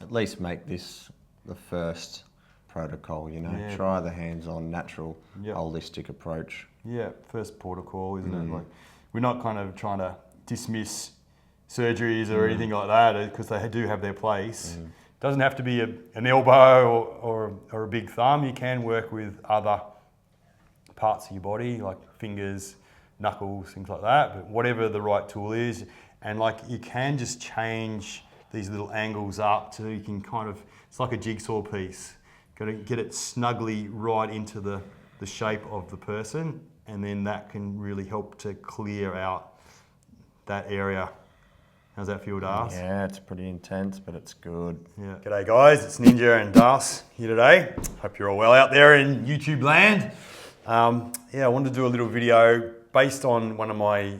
at least make this the first protocol, you know, try the hands-on, natural, holistic approach. Yeah, first protocol, isn't it? Like, we're not kind of trying to dismiss surgeries or anything like that, because they do have their place. Doesn't have to be an elbow or a big thumb. You can work with other parts of your body, like fingers, knuckles, things like that, but whatever the right tool is. And like, you can just change these little angles up so you can kind of, it's like a jigsaw piece. Got to get it snugly right into the shape of the person, and then that can really help to clear out that area. How's that feel, Darcy? Yeah, it's pretty intense, but it's good. Yeah. G'day guys, it's Ninja and Darcy here today. Hope you're all well out there in YouTube land. I wanted to do a little video based on one of my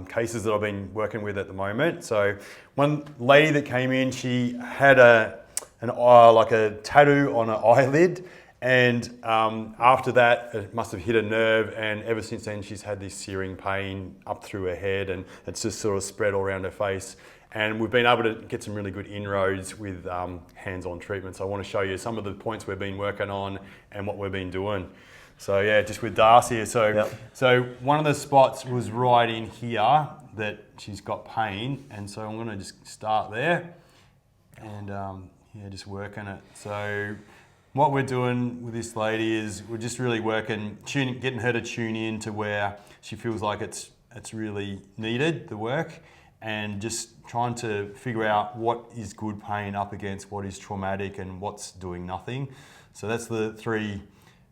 cases that I've been working with at the moment. So one lady that came in, she had like a tattoo on her eyelid, and after that it must have hit a nerve, and ever since then she's had this searing pain up through her head, and it's just sort of spread all around her face. And we've been able to get some really good inroads with hands-on treatments. I want to show you some of the points we've been working on and what we've been doing. So yeah, just with Darcy. So one of the spots was right in here that she's got pain, and so I'm going to just start there and just working it. So what we're doing with this lady is we're just really working, getting her to tune in to where she feels like it's really needed, the work, and just trying to figure out what is good pain up against what is traumatic and what's doing nothing. So that's the three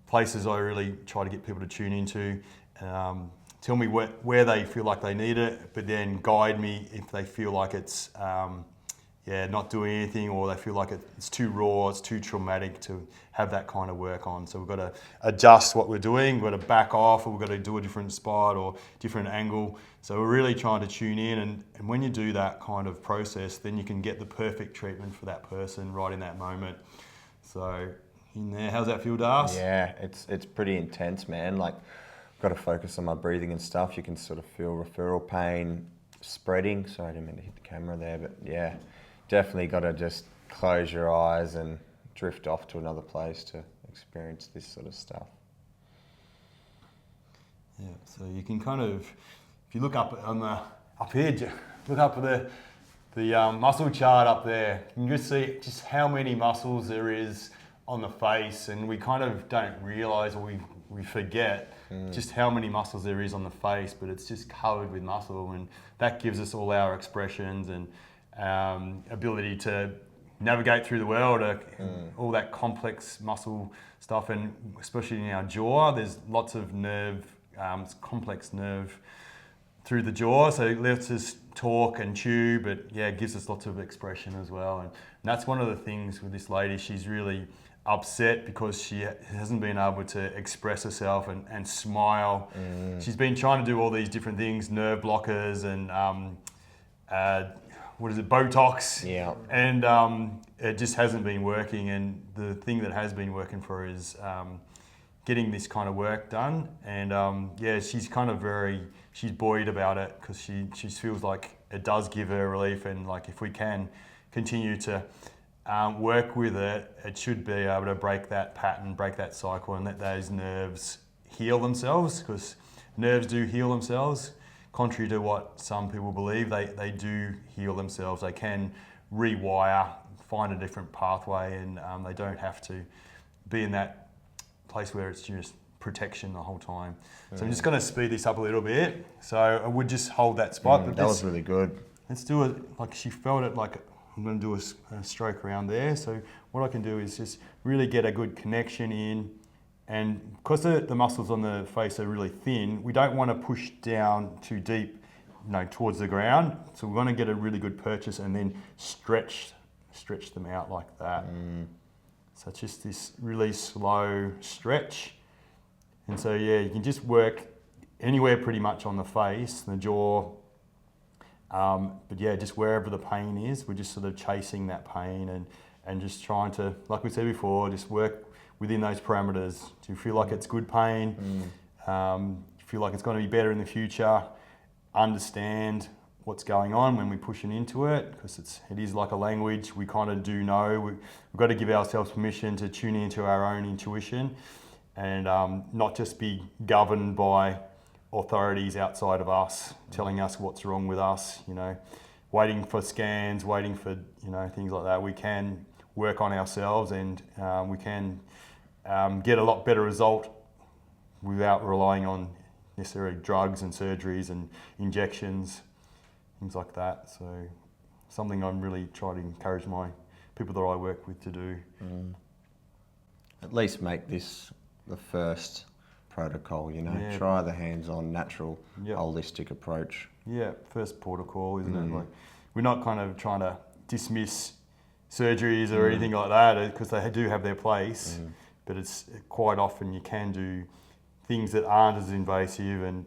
places I really try to get people to tune into. Tell me where they feel like they need it, but then guide me if they feel like it's not doing anything, or they feel like it's too raw, it's too traumatic to have that kind of work on. So we've got to adjust what we're doing, we've got to back off, or we've got to do a different spot or different angle. So we're really trying to tune in, and when you do that kind of process, then you can get the perfect treatment for that person right in that moment. So in there, how's that feel, Darcy? Yeah, it's pretty intense, man. Like, I've got to focus on my breathing and stuff. You can sort of feel referral pain spreading. Sorry, I didn't mean to hit the camera there, but yeah, definitely got to just close your eyes and drift off to another place to experience this sort of stuff. Yeah, so you can kind of, if you look up here, look up at the muscle chart up there, you can just see just how many muscles there is on the face, and we kind of don't realise, or we forget just how many muscles there is on the face, but it's just covered with muscle, and that gives us all our expressions and ability to navigate through the world, all that complex muscle stuff, and especially in our jaw, there's lots of nerve, complex nerve through the jaw, so it lets us talk and chew, but yeah, it gives us lots of expression as well. And that's one of the things with this lady. She's really upset because she hasn't been able to express herself and smile. She's been trying to do all these different things, nerve blockers and Botox, and it just hasn't been working. And the thing that has been working for her is getting this kind of work done. And she's kind of she's buoyed about it, because she feels like it does give her relief, and like if we can continue to work with it, it should be able to break that pattern, break that cycle, and let those nerves heal themselves, because nerves do heal themselves. Contrary to what some people believe, they do heal themselves. They can rewire, find a different pathway, and they don't have to be in that place where it's just protection the whole time. So I'm just going to speed this up a little bit. So I would just hold that spot. But that was really good. Let's do it like she felt it. Like I'm going to do a stroke around there. So what I can do is just really get a good connection in. And because the muscles on the face are really thin, we don't want to push down too deep, towards the ground. So we're going to get a really good purchase and then stretch them out like that. So it's just this really slow stretch. And so you can just work anywhere pretty much on the face, the jaw. But just wherever the pain is, we're just sort of chasing that pain and just trying to, like we said before, just work within those parameters. Do you feel like it's good pain? Do you feel like it's going to be better in the future? Understand what's going on when we're pushing into it, because it is like a language. We kind of do know. We've got to give ourselves permission to tune into our own intuition and not just be governed by authorities outside of us telling us what's wrong with us, you know, waiting for scans, waiting for, you know, things like that. We can work on ourselves, and we can get a lot better result without relying on necessarily drugs and surgeries and injections, things like that. So something I'm really trying to encourage my people that I work with to do. At least make this the first protocol, you know. Yeah. Try the hands-on, natural, Yep. holistic approach. Yeah, first protocol, isn't it? Like, we're not kind of trying to dismiss surgeries or anything like that, because they do have their place, but it's quite often you can do things that aren't as invasive and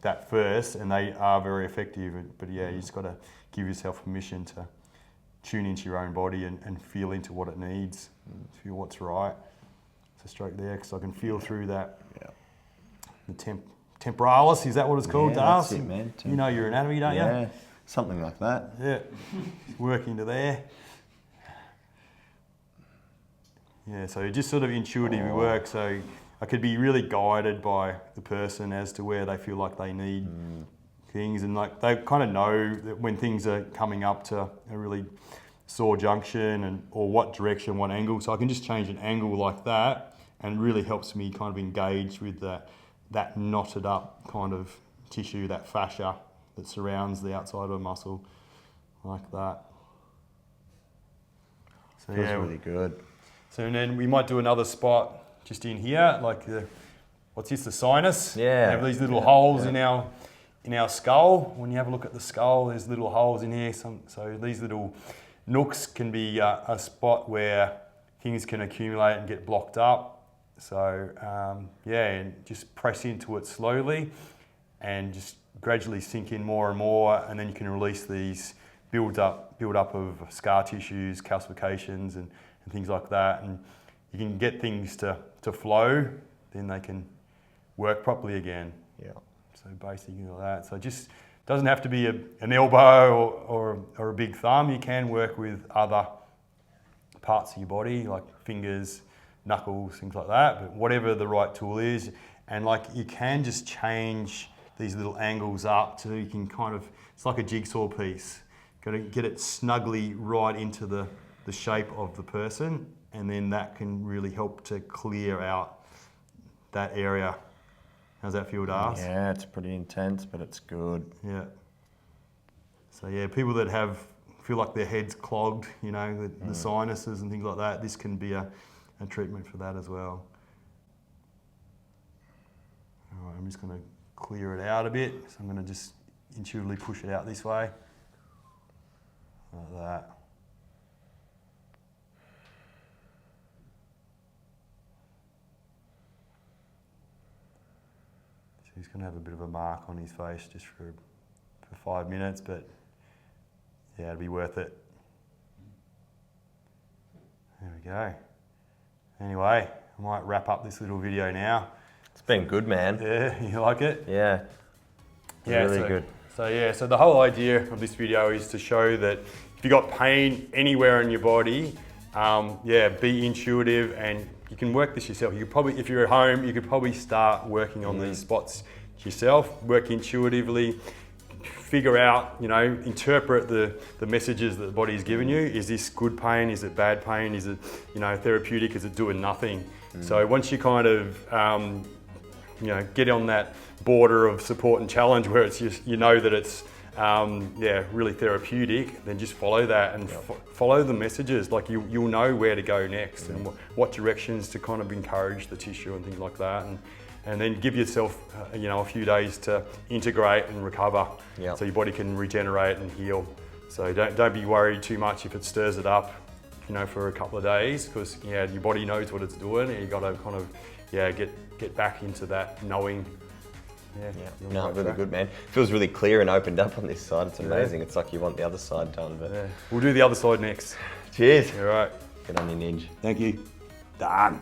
that first, and they are very effective. But yeah, you just got to give yourself permission to tune into your own body and feel into what it needs, feel what's right. It's a stroke there, because I can feel through that. Yeah. The temporalis, is that what it's called, Yeah, Darcy? that's it, man. You know your anatomy, don't you? Yeah, something like that. Yeah, work into there. Yeah, so just sort of intuitive work. So I could be really guided by the person as to where they feel like they need things, and like they kind of know that when things are coming up to a really sore junction or what direction, what angle. So I can just change an angle like that, and really helps me kind of engage with that knotted up kind of tissue, that fascia that surrounds the outside of a muscle, like that. So Feels really good. So and then we might do another spot just in here, like what's this, the sinus? Yeah. We have these little holes in our skull. When you have a look at the skull, there's little holes in here. So these little nooks can be a spot where things can accumulate and get blocked up. So yeah, and just press into it slowly and just gradually sink in more and more, and then you can release these build up of scar tissues, calcifications and things like that, and you can get things to flow, then they can work properly again. Yeah. So basically like that. So it just doesn't have to be an elbow or a big thumb. You can work with other parts of your body, like fingers, knuckles, things like that, but whatever the right tool is. And like you can just change these little angles up so you can kind of, it's like a jigsaw piece. Got to get it snugly right into the shape of the person, and then that can really help to clear out that area. How's that feel, Darcy? Yeah, it's pretty intense, but it's good. Yeah. So yeah, people that feel like their head's clogged, you know, the sinuses and things like that, this can be a treatment for that as well. All right, I'm just going to clear it out a bit. So I'm going to just intuitively push it out this way, like that. So he's going to have a bit of a mark on his face just for 5 minutes, but yeah, it'd be worth it. There we go. Anyway, I might wrap up this little video now. It's been good, man. Yeah, you like it? Yeah. Yeah, really good. So the whole idea of this video is to show that if you got pain anywhere in your body, be intuitive, and you can work this yourself. You could probably, if you're at home, you could probably start working on these spots yourself, work intuitively, figure out, interpret the messages that the body is giving you. Is this good pain? Is it bad pain? Is it, therapeutic? Is it doing nothing? So once you kind of, get on that border of support and challenge where it's just, that it's, really therapeutic, then just follow that and follow the messages. Like you'll know where to go next and what directions to kind of encourage the tissue and things like that. And then give yourself, a few days to integrate and recover, so your body can regenerate and heal. So don't be worried too much if it stirs it up, for a couple of days, because your body knows what it's doing, and you got to kind of, get back into that knowing. No, really good, man. Feels really clear and opened up on this side. It's amazing. It's like you want the other side done, but we'll do the other side next. Cheers. All right. Get on your ninja. Thank you. Done.